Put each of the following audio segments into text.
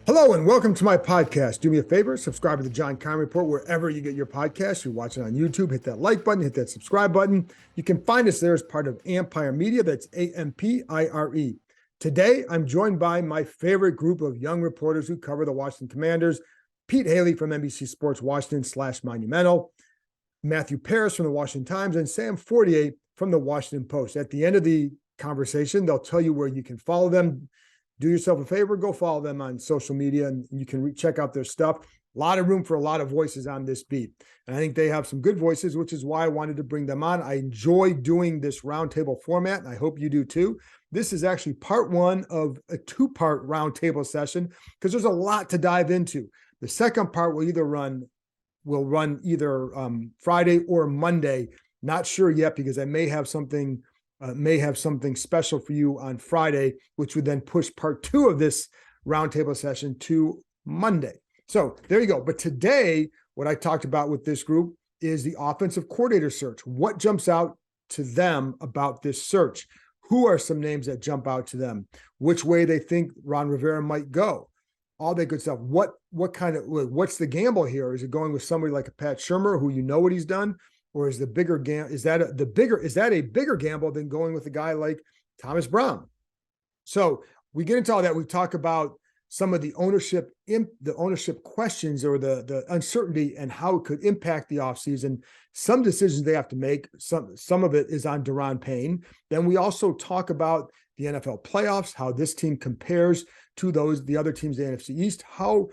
Hello and welcome to my podcast. Do me a favor, subscribe to the John Keim Report wherever you get your podcasts. You're watching on YouTube, hit that like button, hit that subscribe button. You can find us there as part of Ampire Media. That's Ampire. Today, I'm joined by my favorite group of young reporters who cover the Washington Commanders, Pete Hailey from NBC Sports Washington / Monumental, Matthew Paris from the Washington Times, and Sam Fortier from the Washington Post. At the end of the conversation, they'll tell you where you can follow them. Do yourself a favor, go follow them on social media, and you can check out their stuff. A lot of room for a lot of voices on this beat. And I think they have some good voices, which is why I wanted to bring them on. I enjoy doing this roundtable format, and I hope you do too. This is actually part one of a two-part roundtable session because there's a lot to dive into. The second part will run either Friday or Monday. Not sure yet because I may have something special for you on Friday, which would then push part two of this roundtable session to Monday. So there you go. But today, what I talked about with this group is the offensive coordinator search. What jumps out to them about this search? Who are some names that jump out to them? Which way they think Ron Rivera might go? All that good stuff. What's the gamble here? Is it going with somebody like a Pat Shurmur, who you know what he's done? Or is the bigger gamble, is that a bigger gamble than going with a guy like Thomas Brown? So we get into all that. We talk about some of the ownership questions or the uncertainty and how it could impact the offseason. Some decisions they have to make. Some of it is on Daron Payne. Then we also talk about the NFL playoffs, how this team compares to the other teams in the NFC East. How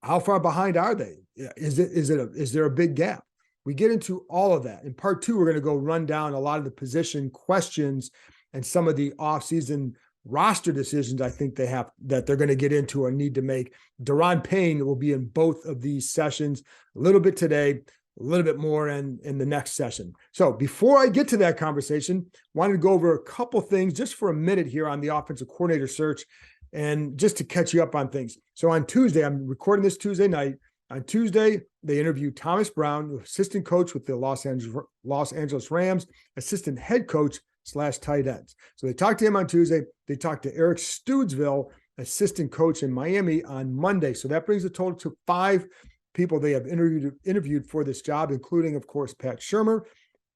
far behind are they? Is there a big gap? We get into all of that. In part two, we're going to go run down a lot of the position questions and some of the offseason roster decisions I think that they're going to get into or need to make. Daron Payne will be in both of these sessions, a little bit today, a little bit more in the next session. So before I get to that conversation, I wanted to go over a couple things just for a minute here on the offensive coordinator search and just to catch you up on things. So on Tuesday, I'm recording this Tuesday night. On Tuesday, they interviewed Thomas Brown, assistant coach with the Los Angeles Rams, assistant head coach / tight ends. So they talked to him on Tuesday. They talked to Eric Studesville, assistant coach in Miami, on Monday. So that brings the total to 5 people they have interviewed for this job, including, of course, Pat Shurmur,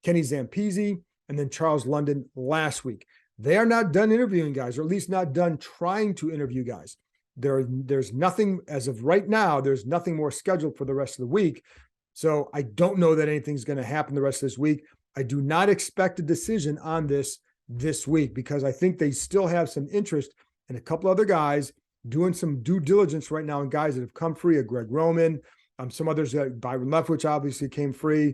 Kenny Zampese, and then Charles London last week. They are not done interviewing guys, or at least not done trying to interview guys. There's nothing, as of right now, there's nothing more scheduled for the rest of the week. So I don't know that anything's going to happen the rest of this week. I do not expect a decision on this week because I think they still have some interest in a couple other guys doing some due diligence right now in guys that have come free, Greg Roman, some others that Byron Leftwich obviously came free.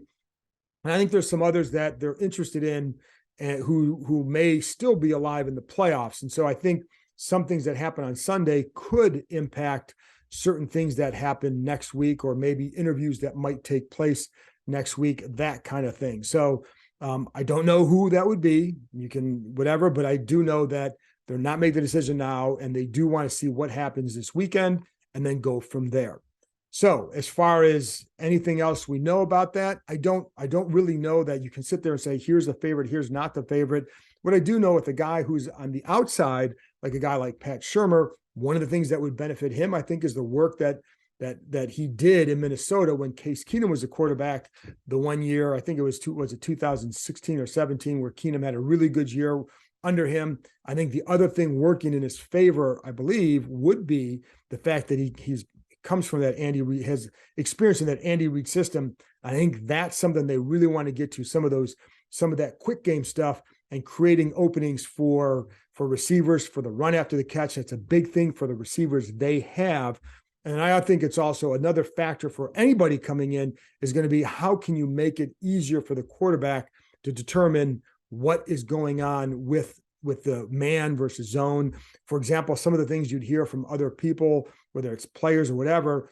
And I think there's some others that they're interested in and who may still be alive in the playoffs. And so I think some things that happen on Sunday could impact certain things that happen next week, or maybe interviews that might take place next week, that kind of thing. So I don't know who that would be. You can whatever, but I do know that they're not making the decision now, and they do want to see what happens this weekend and then go from there. So as far as anything else we know about that, I don't really know that you can sit there and say, here's the favorite, here's not the favorite. What I do know with a guy who's on the outside, like a guy like Pat Shurmur, one of the things that would benefit him, I think, is the work that he did in Minnesota when Case Keenum was the quarterback the one year. I think it was 2016 or 17, where Keenum had a really good year under him. I think the other thing working in his favor, I believe, would be the fact that he comes from that Andy Reid, has experience in that Andy Reid system. I think that's something they really want to get to, some of that quick game stuff and creating openings for receivers for the run after the catch. That's a big thing for the receivers they have. And I think it's also another factor for anybody coming in is going to be, how can you make it easier for the quarterback to determine what is going on with the man versus zone? For example, some of the things you'd hear from other people, whether it's players or whatever,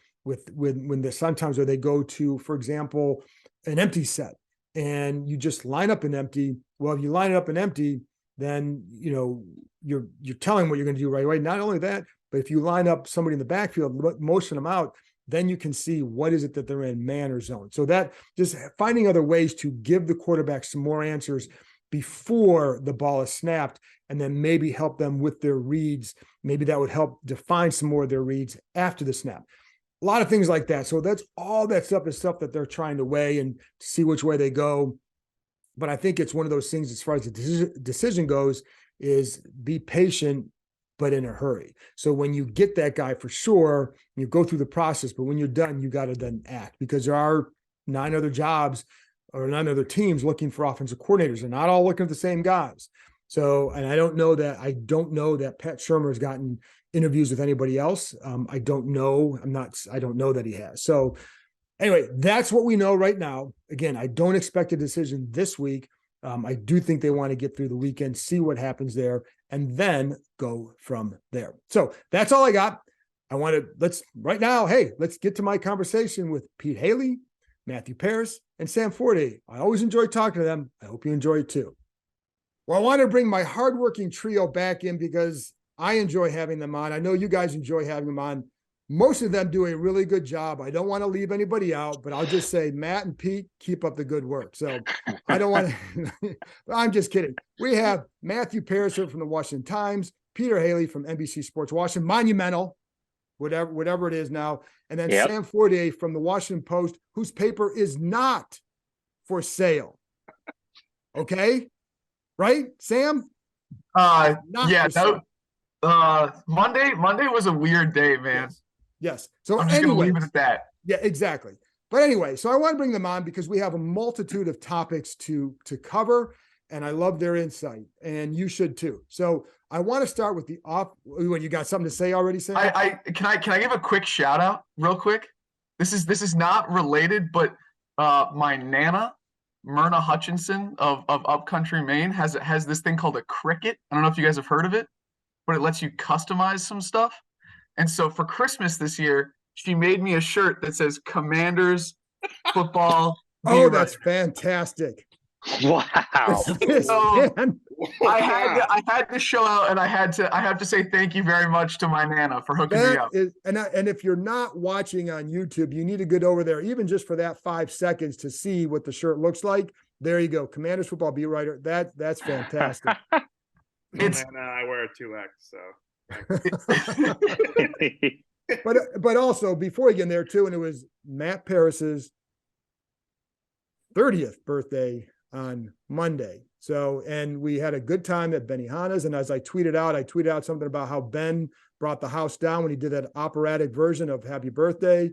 sometimes where they go to, for example, an empty set and you just line up an empty. Well, if you line it up an empty, then you're telling what you're going to do right away. Not only that, but if you line up somebody in the backfield, motion them out, then you can see what is it that they're in, man or zone. So that just finding other ways to give the quarterback some more answers before the ball is snapped, and then maybe help them with their reads. Maybe that would help define some more of their reads after the snap. A lot of things like that. So that's all that stuff is stuff that they're trying to weigh and see which way they go. But I think it's one of those things as far as the decision goes is be patient, but in a hurry. So when you get that guy, for sure, you go through the process, but when you're done, you got to then act, because there are 9 other jobs or 9 other teams looking for offensive coordinators. They're not all looking at the same guys. So, and I don't know that Pat Shurmur has gotten interviews with anybody else. I don't know that he has. So anyway, that's what we know right now. Again, I don't expect a decision this week. I do think they want to get through the weekend, see what happens there, and then go from there. So that's all I got. Let's get to my conversation with Pete Hailey, Matthew Paris, and Sam Fortier. I always enjoy talking to them. I hope you enjoy it too. Well, I want to bring my hardworking trio back in because I enjoy having them on. I know you guys enjoy having them on. Most of them do a really good job. I don't want to leave anybody out, but I'll just say, Matt and Pete, keep up the good work. So I don't want to, I'm just kidding. We have Matthew Paris from the Washington Times, Peter Hailey from NBC Sports Washington, Monumental, whatever it is now, and then Sam Fortier from the Washington Post, whose paper is not for sale. Okay? Right, Sam? Monday was a weird day, man. Yes. So I'm just going to leave it at that. Yeah, exactly. But anyway, so I want to bring them on because we have a multitude of topics to cover, and I love their insight, and you should too. So I want to start with you got something to say already, Sam? Can I give a quick shout out real quick? This is not related, but my Nana, Myrna Hutchinson of Upcountry, Maine, has this thing called a Cricut. I don't know if you guys have heard of it, but it lets you customize some stuff. And so for Christmas this year, she made me a shirt that says Commanders football. Oh, that's fantastic. Wow. So I had to show out, and I have to say thank you very much to my Nana for hooking me up. And if you're not watching on YouTube, you need to get over there, even just for that 5 seconds, to see what the shirt looks like. There you go. Commanders football beat writer. That's fantastic. I wear a 2X, so. but also before we get in there too, and it was Matt Paris's 30th birthday on Monday. So, and we had a good time at Benihana's. And as I tweeted out something about how Ben brought the house down when he did that operatic version of Happy Birthday.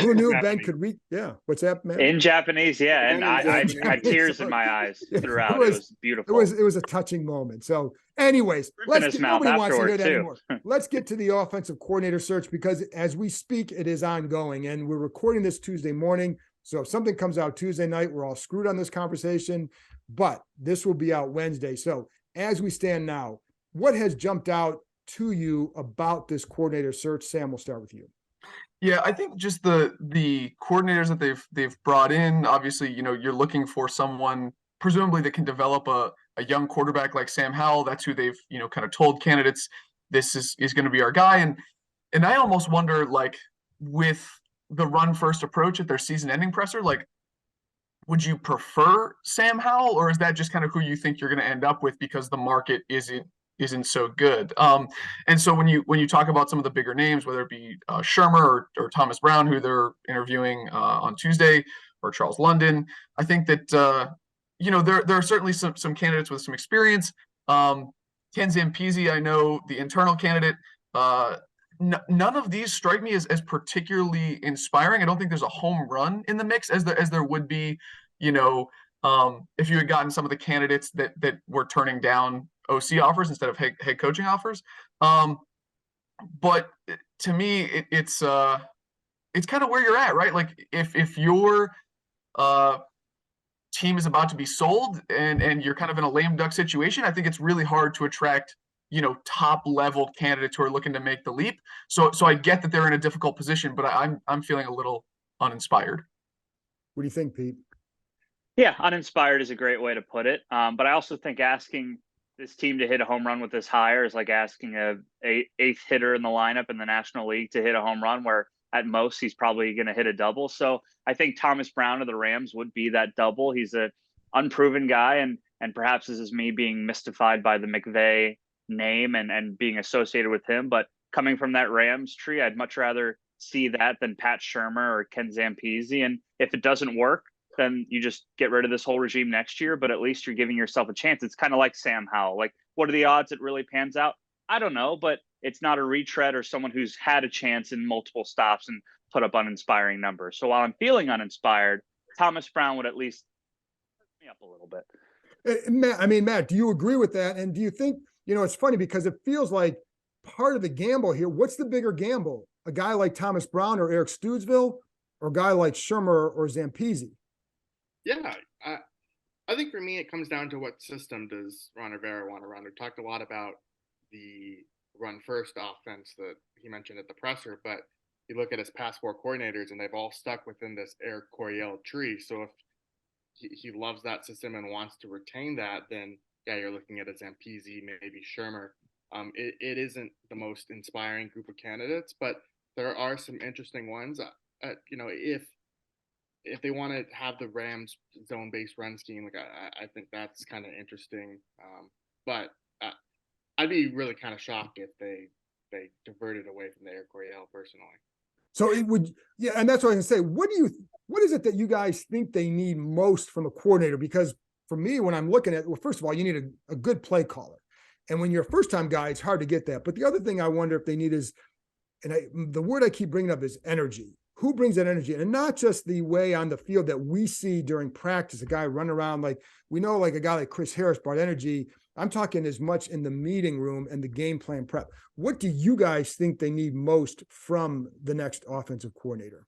Who knew Ben could read? Yeah. What's that, man? In Japanese, yeah. And I had tears in my eyes throughout. It was beautiful. It was a touching moment. So anyways, nobody wants to hear that anymore. Let's get to the offensive coordinator search, because as we speak, it is ongoing, and we're recording this Tuesday morning. So if something comes out Tuesday night, we're all screwed on this conversation, but this will be out Wednesday. So as we stand now, what has jumped out to you about this coordinator search? Sam, we'll start with you. Yeah, I think just the coordinators that they've brought in, obviously, you're looking for someone presumably that can develop a young quarterback like Sam Howell. That's who they've, kind of told candidates this is going to be our guy. And I almost wonder, like, with the run first approach at their season ending presser, like, would you prefer Sam Howell, or is that just kind of who you think you're going to end up with because the market isn't so good? And so when you talk about some of the bigger names, whether it be Shurmur or Thomas Brown, who they're interviewing on Tuesday, or Charles London, I think that there are certainly some candidates with some experience. Ken Zampese, I know, the internal candidate. None of these strike me as particularly inspiring. I don't think there's a home run in the mix as there would be, if you had gotten some of the candidates that were turning down OC offers instead of head coaching offers. But to me, it's kind of where you're at, right? Like if your team is about to be sold and you're kind of in a lame duck situation, I think it's really hard to attract top level candidates who are looking to make the leap. So I get that they're in a difficult position, but I'm feeling a little uninspired. What do you think, Pete? Yeah, uninspired is a great way to put it. But I also think asking this team to hit a home run with this hire is like asking a eighth hitter in the lineup in the National League to hit a home run, where at most he's probably going to hit a double. So I think Thomas Brown of the Rams would be that double. He's a unproven guy, and And perhaps this is me being mystified by the McVay name and being associated with him. But coming from that Rams tree, I'd much rather see that than Pat Shurmur or Ken Zampese. And if it doesn't work, then you just get rid of this whole regime next year. But at least you're giving yourself a chance. It's kind of like Sam Howell. Like, what are the odds it really pans out? I don't know, but it's not a retread or someone who's had a chance in multiple stops and put up uninspiring numbers. So while I'm feeling uninspired, Thomas Brown would at least me up a little bit. Matt, do you agree with that? And do you think, it's funny because it feels like part of the gamble here, what's the bigger gamble? A guy like Thomas Brown or Eric Stoodsville, or a guy like Shurmur or Zampese? Yeah, I think for me, it comes down to what system does Ron Rivera want to run. We talked a lot about the run first offense that he mentioned at the presser, but you look at his past four coordinators and they've all stuck within this Eric Coryell tree. So if he loves that system and wants to retain that, then yeah, you're looking at a Zampese, maybe Shurmur. It isn't the most inspiring group of candidates, but there are some interesting ones. If they want to have the Rams zone-based run scheme, like I think that's kind of interesting. But I'd be really kind of shocked if they diverted away from the Air Coryell personally. So it would, yeah, and that's what I was gonna say. What is it that you guys think they need most from a coordinator? Because for me, when I'm looking at, well, first of all, you need a good play caller. And when you're a first-time guy, it's hard to get that. But the other thing I wonder if they need is, the word I keep bringing up is energy. Who brings that energy? And not just the way on the field that we see during practice, a guy running around like, we know like a guy like Chris Harris brought energy. I'm talking as much in the meeting room and the game plan prep. What do you guys think they need most from the next offensive coordinator?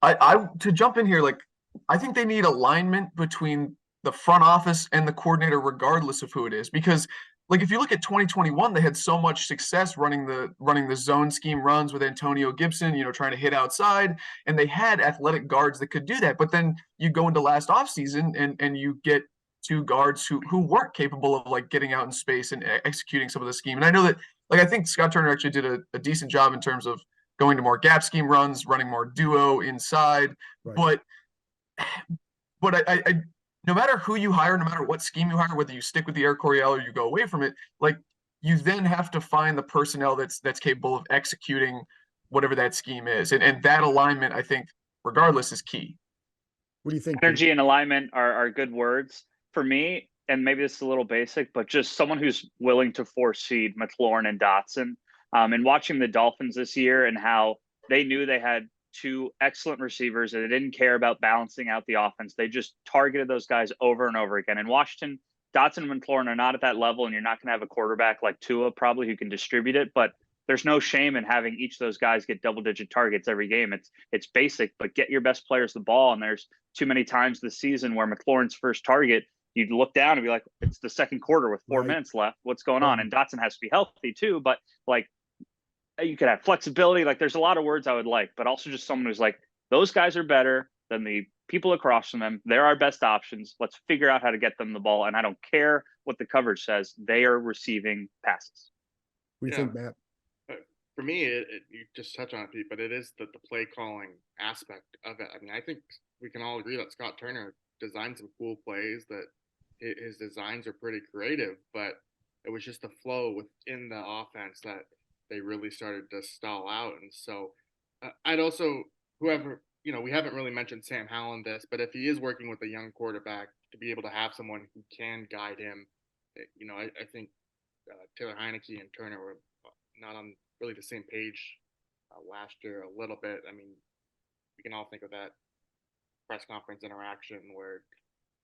I to jump in here, like, I think they need alignment between the front office and the coordinator, regardless of who it is. Because, like, if you look at 2021, they had so much success running the zone scheme runs with Antonio Gibson, trying to hit outside, and they had athletic guards that could do that. But then you go into last offseason and you get two guards who weren't capable of like getting out in space and executing some of the scheme. And I know that, like, I think Scott Turner actually did a decent job in terms of going to more gap scheme runs, running more duo inside. Right. But I no matter who you hire, no matter what scheme you hire, whether you stick with the Air Coryell or you go away from it, like, you then have to find the personnel that's capable of executing whatever that scheme is. And that alignment, I think, regardless, is key. What do you think? Energy and alignment are good words for me. And maybe this is a little basic, but just someone who's willing to force feed McLaurin and Dotson. And watching the Dolphins this year and how they knew they had two excellent receivers and they didn't care about balancing out the offense. They just targeted those guys over and over again. In Washington, Dotson and McLaurin are not at that level, and you're not going to have a quarterback like Tua probably who can distribute it, but there's no shame in having each of those guys get double-digit targets every game. It's basic, but get your best players the ball, and there's too many times this season where McLaurin's first target, you'd look down and be like, it's the second quarter with 4 minutes left. What's going on? And Dotson has to be healthy too, but like, you could have flexibility. Like, there's a lot of words I would like, but also just someone who's like, those guys are better than the people across from them. They're our best options. Let's figure out how to get them the ball. And I don't care what the coverage says. They are receiving passes. What do you think, Matt? For me, you just touch on it, Pete, but it is the play calling aspect of it. I mean, I think we can all agree that Scott Turner designed some cool plays, that his designs are pretty creative, but it was just the flow within the offense that they really started to stall out. And so I'd also, whoever, we haven't really mentioned Sam Howell in this, but if he is working with a young quarterback, to be able to have someone who can guide him, I think Taylor Heineke and Turner were not on really the same page last year a little bit. I mean, we can all think of that press conference interaction where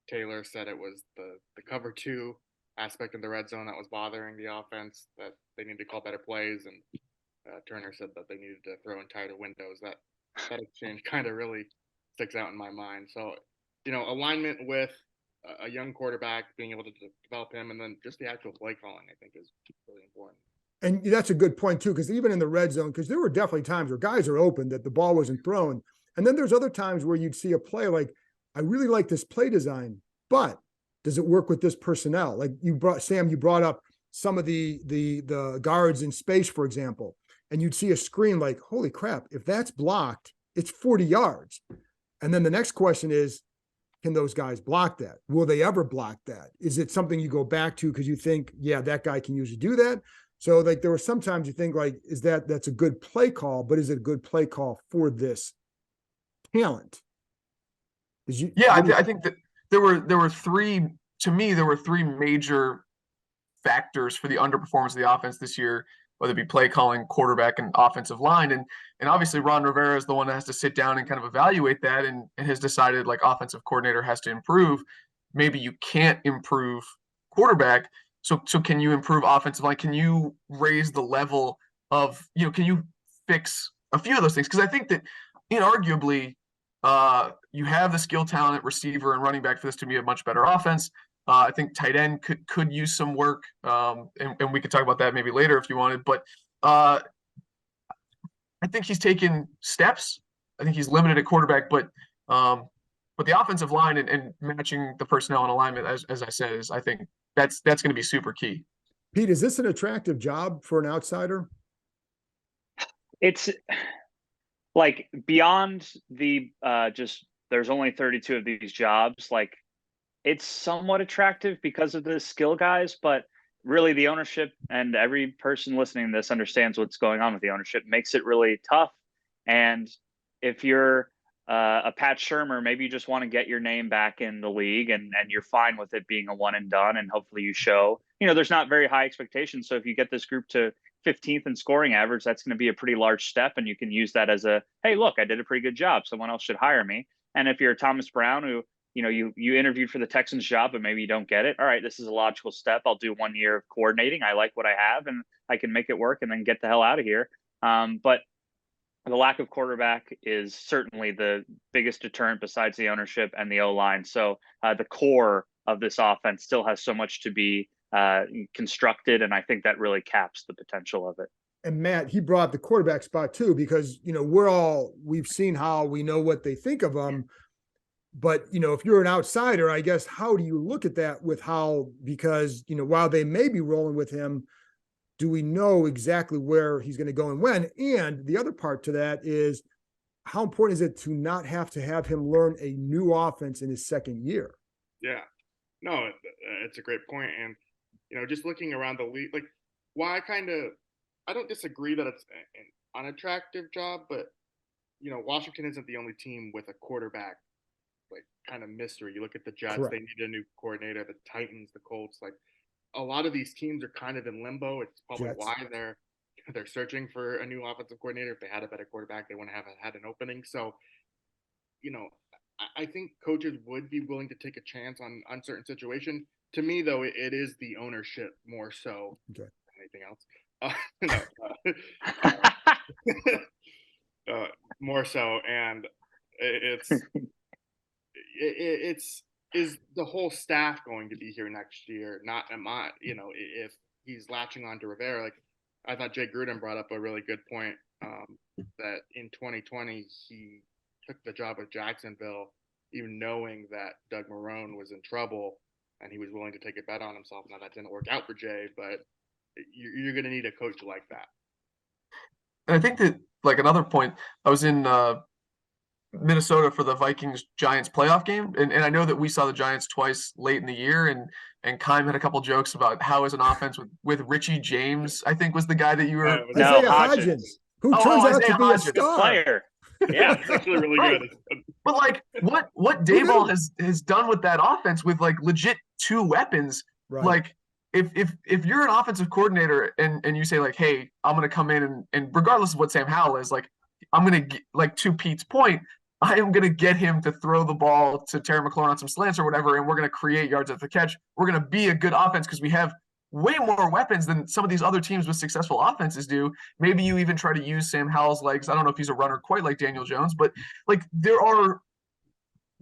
Taylor said it was the cover two aspect of the red zone that was bothering the offense, that they needed to call better plays, and Turner said that they needed to throw in tighter windows. That exchange kind of really sticks out in my mind. So, alignment with a young quarterback, being able to develop him, and then just the actual play calling, I think, is really important. And that's a good point too, because even in the red zone, because there were definitely times where guys are open that the ball wasn't thrown, and then there's other times where you'd see a play like, I really like this play design, but does it work with this personnel? Like you brought up some of the guards in space, for example, and you'd see a screen like, holy crap, if that's blocked, it's 40 yards. And then the next question is, if can those guys block that? Will they ever block that? Is it something you go back to because you think, yeah, that guy can usually do that? So like there were sometimes you think like, that's a good play call, but is it a good play call for this talent? I think that there were three, to me, there were three major factors for the underperformance of the offense this year, whether it be play calling, quarterback, and offensive line. And obviously Ron Rivera is the one that has to sit down and kind of evaluate that and has decided like offensive coordinator has to improve. Maybe you can't improve quarterback. So can you improve offensive line? Can you raise the level of, can you fix a few of those things? Because I think that inarguably, you have the skill, talent, receiver, and running back for this to be a much better offense. I think tight end could use some work, and we could talk about that maybe later if you wanted. But I think he's taken steps. I think he's limited at quarterback, but the offensive line and matching the personnel and alignment, as I said, I think that's going to be super key. Pete, is this an attractive job for an outsider? It's like beyond the just there's only 32 of these jobs. Like it's somewhat attractive because of the skill guys, but really the ownership and every person listening to this understands what's going on with the ownership makes it really tough. And if you're a Pat Shurmur, maybe you just want to get your name back in the league and you're fine with it being a one and done. And hopefully you show, there's not very high expectations. So if you get this group to 15th in scoring average, that's going to be a pretty large step. And you can use that as a, hey, look, I did a pretty good job. Someone else should hire me. And if you're Thomas Brown, who, you interviewed for the Texans job, but maybe you don't get it. All right, this is a logical step. I'll do 1 year of coordinating. I like what I have and I can make it work and then get the hell out of here. But the lack of quarterback is certainly the biggest deterrent besides the ownership and the O-line. So the core of this offense still has so much to be constructed. And I think that really caps the potential of it. And Matt, he brought the quarterback spot too, because, we've seen how we know what they think of him. But, if you're an outsider, I guess, how do you look at that because, while they may be rolling with him, do we know exactly where he's going to go and when? And the other part to that is how important is it to not have to have him learn a new offense in his second year? Yeah, no, it's a great point. And, just looking around the league, like why I don't disagree that it's an unattractive job, but, Washington isn't the only team with a quarterback, like kind of mystery. You look at the Jets, Correct. They need a new coordinator, the Titans, the Colts, like, a lot of these teams are kind of in limbo. It's probably Jets. why they're searching for a new offensive coordinator. If they had a better quarterback, they wouldn't have had an opening. So, I think coaches would be willing to take a chance on uncertain situation. To me, though, it is the ownership more so than anything else. More so, and it's is the whole staff going to be here next year? Not if he's latching on to Rivera. Like I thought Jay Gruden brought up a really good point, that in 2020 he took the job of Jacksonville, even knowing that Doug Marrone was in trouble, and he was willing to take a bet on himself. Now that didn't work out for Jay, but you're going to need a coach like that. And I think that like another point, I was in Minnesota for the Vikings-Giants playoff game. And I know that we saw the Giants twice late in the year, and Keim had a couple jokes about how is an offense with Richie James, I think was the guy that you were. No, Isaiah Hodgins, who turns out to be a star. Player. Yeah, it's actually really good. But like what Daboll has done with that offense with like legit two weapons, Right. Like if you're an offensive coordinator and you say like, hey, I'm gonna come in and regardless of what Sam Howell is, like I'm gonna get, like to Pete's point, I am going to get him to throw the ball to Terry McLaurin on some slants or whatever, and we're going to create yards at the catch. We're going to be a good offense because we have way more weapons than some of these other teams with successful offenses do. Maybe you even try to use Sam Howell's legs. I don't know if he's a runner quite like Daniel Jones, but like there are,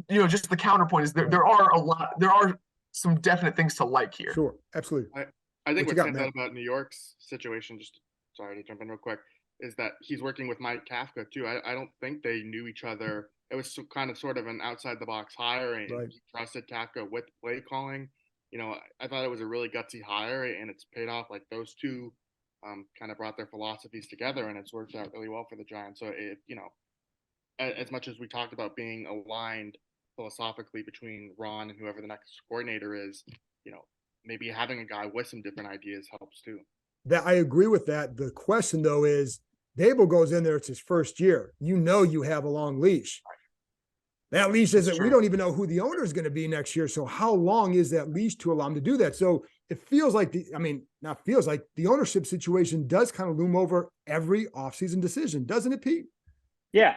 just the counterpoint is there are some definite things to like here. Sure, absolutely. I think what stands out about New York's situation, just sorry to jump in real quick, is that he's working with Mike Kafka too. I don't think they knew each other. It was sort of an outside the box hire, and he trusted Kafka with play calling. I thought it was a really gutsy hire, and it's paid off. Like those two kind of brought their philosophies together, and it's worked out really well for the Giants. So as much as we talked about being aligned philosophically between Ron and whoever the next coordinator is, maybe having a guy with some different ideas helps too. That I agree with that. The question though is, Dable goes in there, it's his first year. You have a long leash. That leash isn't, we don't even know who the owner is going to be next year. So how long is that leash to allow him to do that? So it feels like not feels like the ownership situation does kind of loom over every offseason decision, doesn't it, Pete? Yeah.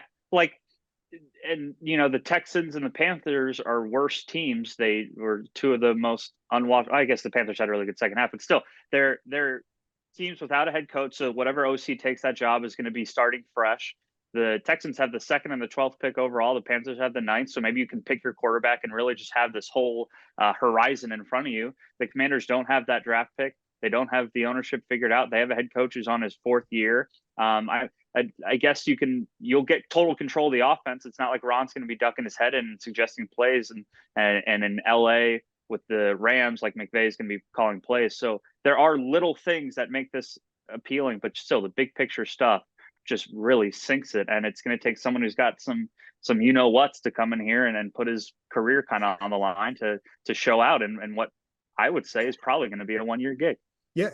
And the Texans and the Panthers are worse teams. They were two of the most unwatched. I guess the Panthers had a really good second half, but still, they're teams without a head coach. So whatever OC takes that job is going to be starting fresh. The Texans have the 2nd and the 12th pick overall. The Panthers have the 9th. So maybe you can pick your quarterback and really just have this whole horizon in front of you. The Commanders don't have that draft pick. They don't have the ownership figured out. They have a head coach who's on his 4th year. I guess you'll get total control of the offense. It's not like Ron's going to be ducking his head in and suggesting plays, and in LA with the Rams, like McVay is going to be calling plays. So there are little things that make this appealing, but still the big picture stuff just really sinks it. And it's going to take someone who's got some whats to come in here and put his career kind of on the line to show out and what I would say is probably going to be a 1-year gig. Yeah,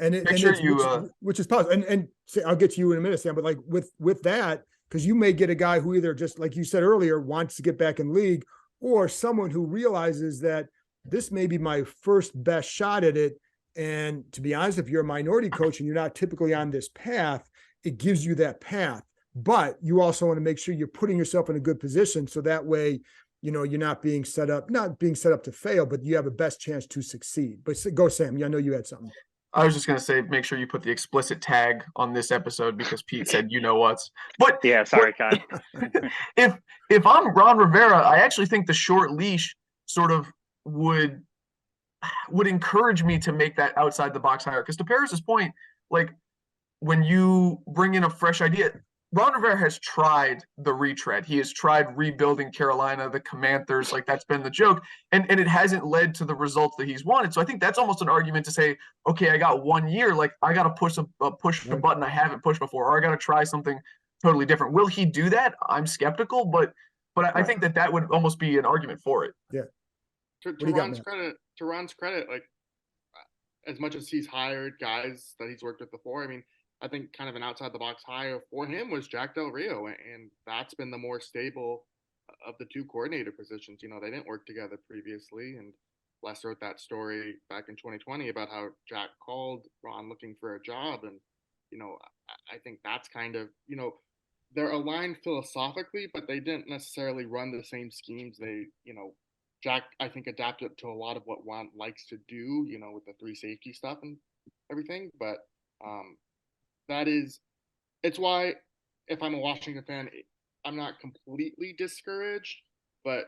which is possible. And I'll get to you in a minute, Sam. But like with that, because you may get a guy who either, just like you said earlier, wants to get back in league, or someone who realizes that this may be my first best shot at it. And to be honest, if you're a minority coach and you're not typically on this path, it gives you that path. But you also want to make sure you're putting yourself in a good position, so that way, you're not being set up to fail, but you have a best chance to succeed. But go, Sam. I know you had something. I was just going to say, make sure you put the explicit tag on this episode because Pete said, what's. But yeah, sorry, Keim. if I'm Ron Rivera, I actually think the short leash sort of would encourage me to make that outside the box hire. Because to Paris's point, like when you bring in a fresh idea, Ron Rivera has tried the retread. He has tried rebuilding Carolina, the Commanders, like that's been the joke. And it hasn't led to the results that he's wanted. So I think that's almost an argument to say, okay, I got 1 year, like I got to push a button I haven't pushed before, or I got to try something totally different. Will he do that? I'm skeptical, but I think that would almost be an argument for it. Yeah. To Ron's credit, like as much as he's hired guys that he's worked with before, I think kind of an outside the box hire for him was Jack Del Rio, and that's been the more stable of the two coordinator positions. They didn't work together previously, and Les wrote that story back in 2020 about how Jack called Ron looking for a job, and I think that's kind of they're aligned philosophically, but they didn't necessarily run the same schemes. They Jack, I think, adapted to a lot of what Ron likes to do, with the 3 safety stuff and everything, but it's why if I'm a Washington fan, I'm not completely discouraged, but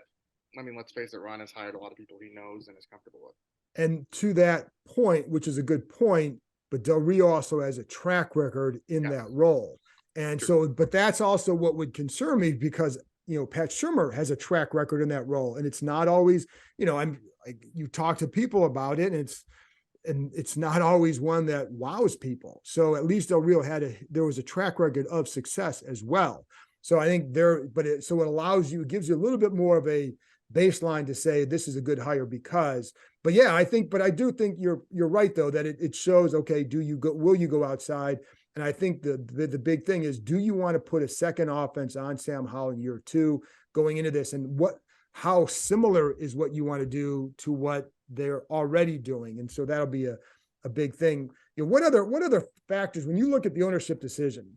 let's face it, Ron has hired a lot of people he knows and is comfortable with. And to that point, which is a good point, but Del Rio also has a track record in that role. And so, but that's also what would concern me, because, Pat Shurmur has a track record in that role, and it's not always, you talk to people about it, and it's not always one that wows people. So at least Del Rio there was a track record of success as well. So I think it gives you a little bit more of a baseline to say this is a good hire because, but I do think you're right though, that it shows, okay, will you go outside? And I think the big thing is, do you want to put a second offense on Sam Howell in year 2 going into this? And how similar is what you want to do to what they're already doing? And so that'll be a big thing. What other factors, when you look at the ownership decision,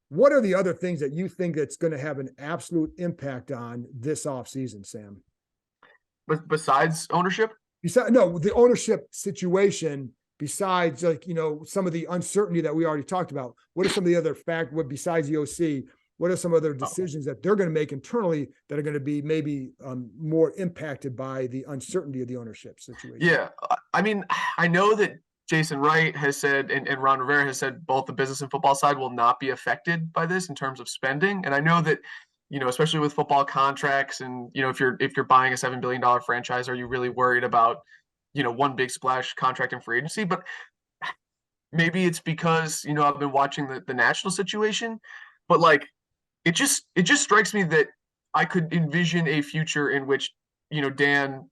what are the other things that you think that's going to have an absolute impact on this offseason, Sam? But besides ownership? The ownership situation, besides some of the uncertainty that we already talked about. What are some of the other besides the OC? What are some other decisions that they're going to make internally that are going to be maybe more impacted by the uncertainty of the ownership situation? Yeah. I know that Jason Wright has said, and Ron Rivera has said, both the business and football side will not be affected by this in terms of spending. And I know that, especially with football contracts and, if you're buying a $7 billion franchise, are you really worried about, one big splash contract and free agency? But maybe it's because, I've been watching the national situation, but like, it just strikes me that I could envision a future in which Dan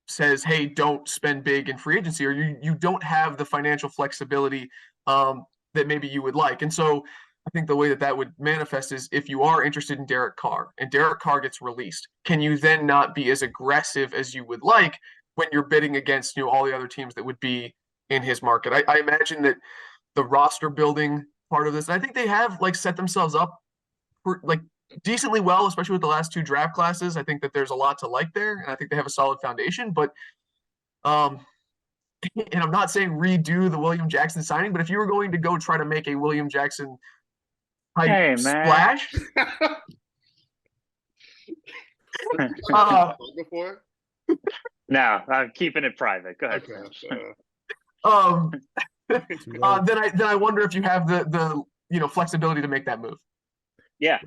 says, hey, don't spend big in free agency, or you don't have the financial flexibility that maybe you would like. And so I think the way that would manifest is if you are interested in Derek Carr and Derek Carr gets released, can you then not be as aggressive as you would like when you're bidding against all the other teams that would be in his market? I imagine that the roster building part of this, and I think they have set themselves up for decently well, especially with the last 2 draft classes. I think that there's a lot to like there, and I think they have a solid foundation. But and I'm not saying redo the William Jackson signing, but if you were going to go try to make a William Jackson type splash, before? No, I'm keeping it private. Go ahead. Okay, then I wonder if you have the flexibility to make that move. Yeah,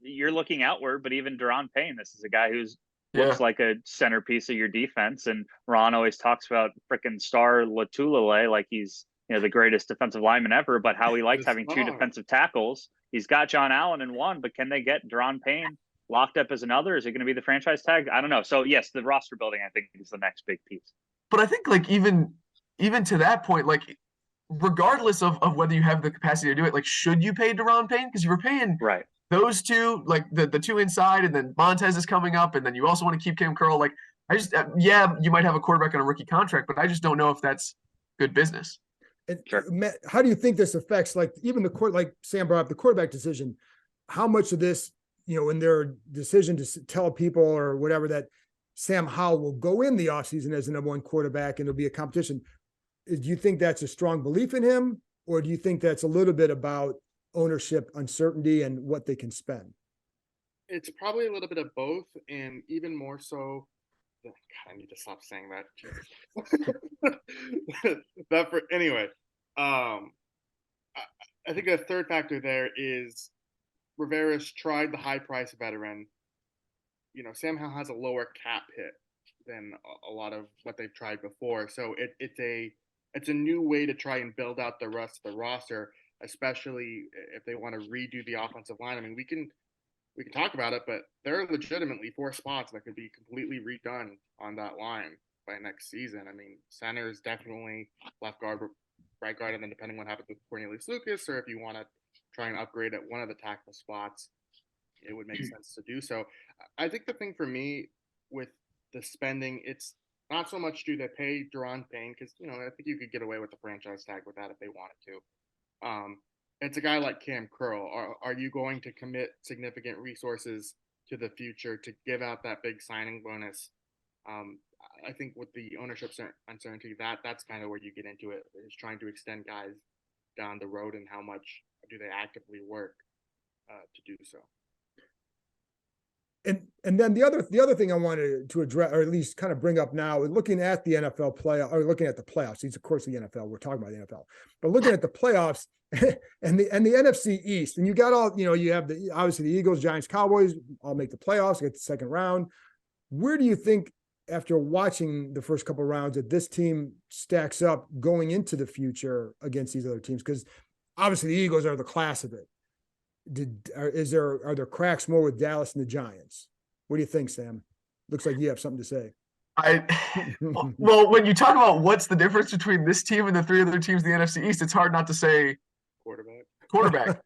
you're looking outward, but even Deron Payne, this is a guy who's looks like a centerpiece of your defense. And Ron always talks about freaking Star Latulele like he's the greatest defensive lineman ever, but how he likes having 2 defensive tackles. He's got John Allen in one, but can they get Deron Payne locked up as another? Is it going to be the franchise tag? I don't know. So yes, the roster building I think is the next big piece. But I think even to that point, regardless of whether you have the capacity to do it, should you pay Deron Payne? Because you were paying those 2, the 2 inside, and then Montez is coming up, and then you also want to keep Keim Curl. I just you might have a quarterback on a rookie contract, but I just don't know if that's good business. And Matt, how do you think this affects even the court, Sam brought up the quarterback decision? How much of this, in their decision to tell people or whatever that Sam Howell will go in the offseason as the number 1 quarterback and it'll be a competition? Do you think that's a strong belief in him, or do you think that's a little bit about ownership uncertainty and what they can spend? It's probably a little bit of both, and even more so. God, I need to stop saying that. Anyway, I think a third factor there is Rivera's tried the high price veteran. Sam Howell has a lower cap hit than a lot of what they've tried before, so it's a new way to try and build out the rest of the roster, especially if they want to redo the offensive line. I mean, we can talk about it, but there are legitimately 4 spots that could be completely redone on that line by next season. I mean, center is definitely left guard, right guard, and then depending on what happens with Cornelius Lucas, or if you want to try and upgrade at one of the tackle spots, it would make sense to do so. I think the thing for me with the spending, it's not so much do they pay Deron Payne, because I think you could get away with the franchise tag with that if they wanted to. It's a guy like Keim Curl. Are you going to commit significant resources to the future to give out that big signing bonus? I think with the ownership uncertainty, that's kind of where you get into it, is trying to extend guys down the road and how much do they actively work to do so. And then the other thing I wanted to address, or at least kind of bring up now, is looking at the NFL playoff, or looking at the playoffs. These, of course, the NFL. We're talking about the NFL, but looking at the playoffs and the NFC East, and you got all, you have obviously the Eagles, Giants, Cowboys all make the playoffs, get the second round. Where do you think, after watching the first couple of rounds, that this team stacks up going into the future against these other teams? Because obviously the Eagles are the class of it. Are there cracks more with Dallas and the Giants? What do you think, Sam? Looks like you have something to say. Well, when you talk about what's the difference between this team and the 3 other teams in the NFC East, it's hard not to say quarterback.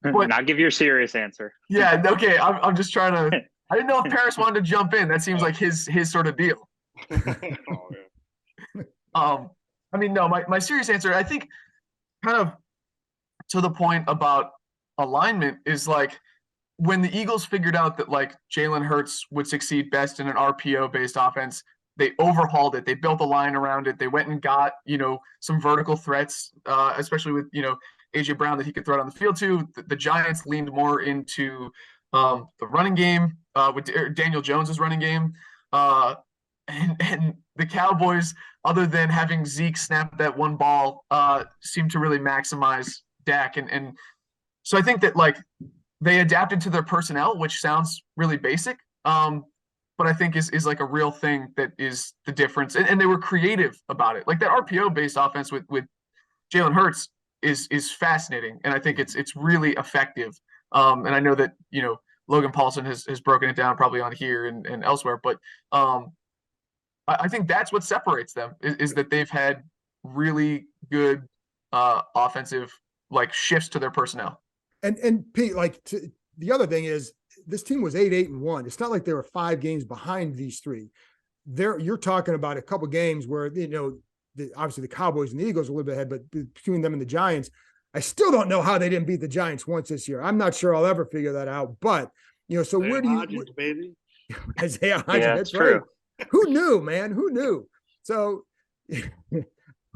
But now give your serious answer. Yeah, okay. I'm just trying to. I didn't know if Paris wanted to jump in. That seems like his sort of deal. I mean, no. My serious answer, I think, kind of to the point about alignment, is when the Eagles figured out that Jalen Hurts would succeed best in an RPO-based offense, they overhauled it. They built a line around it. They went and got some vertical threats, especially with AJ Brown that he could throw it on the field to. The Giants leaned more into the running game with Daniel Jones's running game, and the Cowboys, other than having Zeke snap that one ball, seemed to really maximize Dak, and so I think that they adapted to their personnel, which sounds really basic, but I think is a real thing that is the difference, and they were creative about it. That RPO based offense with Jalen Hurts is fascinating, and I think it's really effective. And I know that, Logan Paulson has broken it down probably on here and elsewhere, but I think that's what separates them is that they've had really good offensive like shifts to their personnel. And Pete, the other thing is this team was 8-1. It's not like they were 5 games behind these three. You're talking about a couple games where, obviously the Cowboys and the Eagles are a little bit ahead, but between them and the Giants, I still don't know how they didn't beat the Giants once this year. I'm not sure I'll ever figure that out, but so where do you, baby? Isaiah Hodgins, Yeah, that's true. right. Who knew, man? Who knew? So,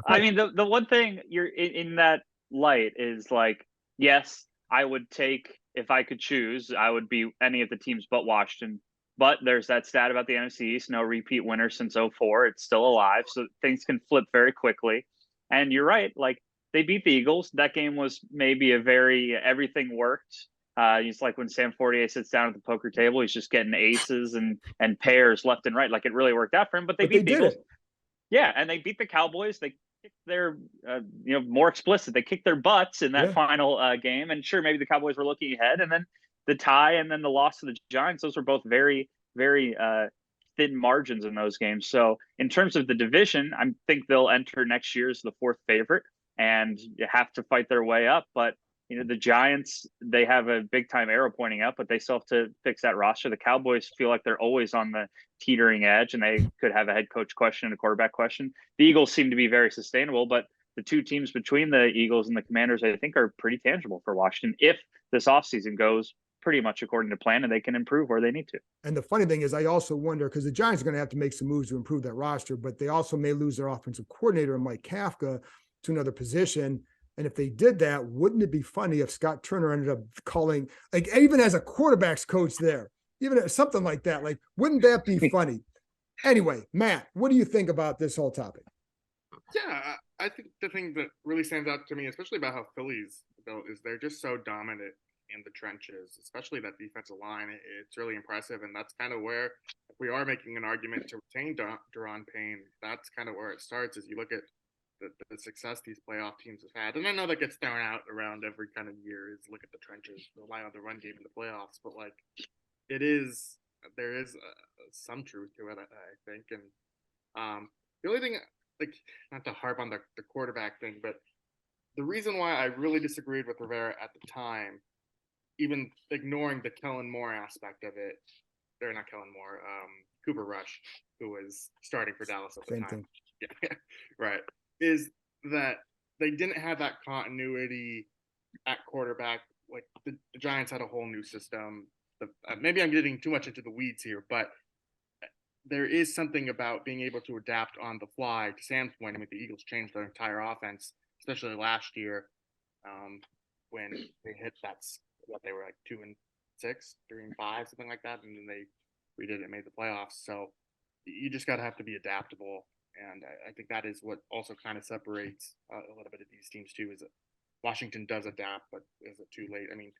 I mean, the one thing you're in that light is like, yes, I would take, if I could choose, I would be any of the teams but Washington. But there's that stat about the NFC East, no repeat winner since 2004. It's still alive, so things can flip very quickly. And you're right, like they beat the Eagles. That game was maybe everything worked. It's like when Sam Fortier sits down at the poker table, he's just getting aces and pairs left and right. Like it really worked out for him, but they beat the Eagles. Yeah, and they beat the Cowboys. They kicked their, more explicit. They kicked their butts in that final game. And sure, maybe the Cowboys were looking ahead, and then the tie, and then the loss to the Giants. Those were both very, very thin margins in those games. So in terms of the division, I think they'll enter next year as the 4th favorite, and you have to fight their way up. But the Giants, they have a big time arrow pointing up, but they still have to fix that roster. The Cowboys feel like they're always on the teetering edge, and they could have a head coach question and a quarterback question. The Eagles seem to be very sustainable, but the two teams between the Eagles and the Commanders, I think, are pretty tangible for Washington if this offseason goes pretty much according to plan and they can improve where they need to. And the funny thing is, I also wonder, because the Giants are going to have to make some moves to improve that roster, but they also may lose their offensive coordinator, Mike Kafka, to another position. And if they did that, wouldn't it be funny if Scott Turner ended up calling, like even as a quarterback's coach there, even something like that? Like, wouldn't that be funny? Anyway, Matt, what do you think about this whole topic? Yeah, I think the thing that really stands out to me, especially about how Philly's built, is they're just so dominant in the trenches, especially that defensive line. It's really impressive, and that's kind of where, if we are making an argument to retain Daron Payne, that's kind of where it starts. Is you look at the success these playoff teams have had, and I know that gets thrown out around every kind of year. Is look at the trenches, rely on the run game in the playoffs, but like there is some truth to it, I think. And the only thing, like, not to harp on the quarterback thing, but the reason why I really disagreed with Rivera at the time, even ignoring the Kellen Moore aspect of it, or not Kellen Moore, Cooper Rush, who was starting for Dallas at the time. Thing. Yeah, right. Is that they didn't have that continuity at quarterback. Like the Giants had a whole new system. Maybe I'm getting too much into the weeds here, but there is something about being able to adapt on the fly. To Sam's point, I mean, the Eagles changed their entire offense, especially last year when they hit what they were like 2-6, 3-5, something like that, and then they redid it and made the playoffs. So you just got to have to be adaptable, and I think that is what also kind of separates a little bit of these teams too. Is that Washington does adapt, but is it too late? I mean,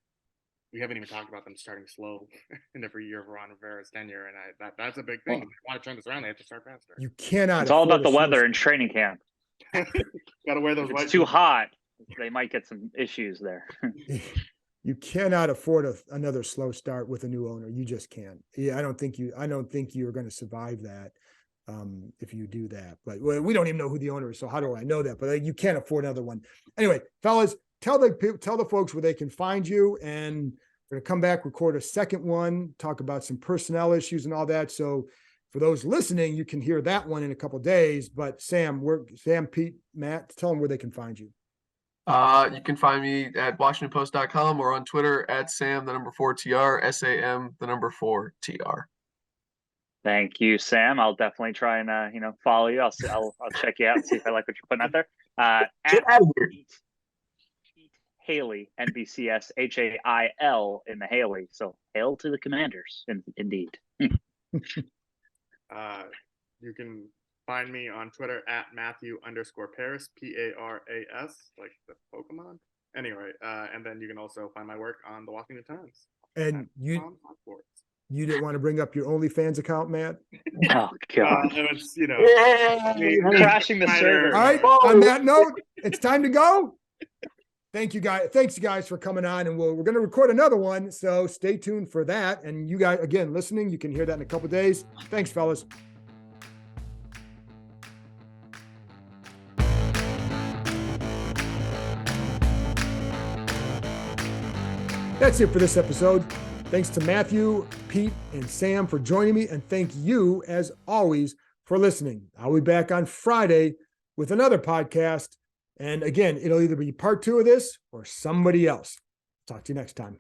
we haven't even talked about them starting slow in every year of Ron Rivera's tenure, and that's a big thing. If they want to turn this around, they have to start faster. You cannot. It's all about the weather in training camp. Got to wear those. If it's too hot, they might get some issues there. You cannot afford another slow start with a new owner. You just can't. Yeah, I don't think you're going to survive that if you do that. But we don't even know who the owner is, so how do I know that? But you can't afford another one. Anyway, fellas, tell the folks where they can find you, and we're going to come back, record a second one, talk about some personnel issues and all that. So for those listening, you can hear that one in a couple of days. But Sam, Pete, Matt, tell them where they can find you. You can find me at WashingtonPost.com or on Twitter at Sam4TR, SAM4TR. Thank you, Sam. I'll definitely try and follow you. I'll check you out and see if I like what you're putting out there. Get out of here. Pete Hailey, NBCS HAIL in the Haley. So hail to the Commanders, indeed. You can find me on Twitter at Matthew_Paris, PARAS, like the Pokemon. Anyway, and then you can also find my work on the Washington Times. And you didn't want to bring up your OnlyFans account, Matt? Oh, God. It was, crashing the server. All right, on that note, it's time to go. Thank you guys. Thanks you guys for coming on, and we're going to record another one. So stay tuned for that. And you guys, again, listening, you can hear that in a couple days. Thanks, fellas. That's it for this episode. Thanks to Matthew, Pete, and Sam for joining me. And thank you, as always, for listening. I'll be back on Friday with another podcast. And again, it'll either be part 2 of this or somebody else. Talk to you next time.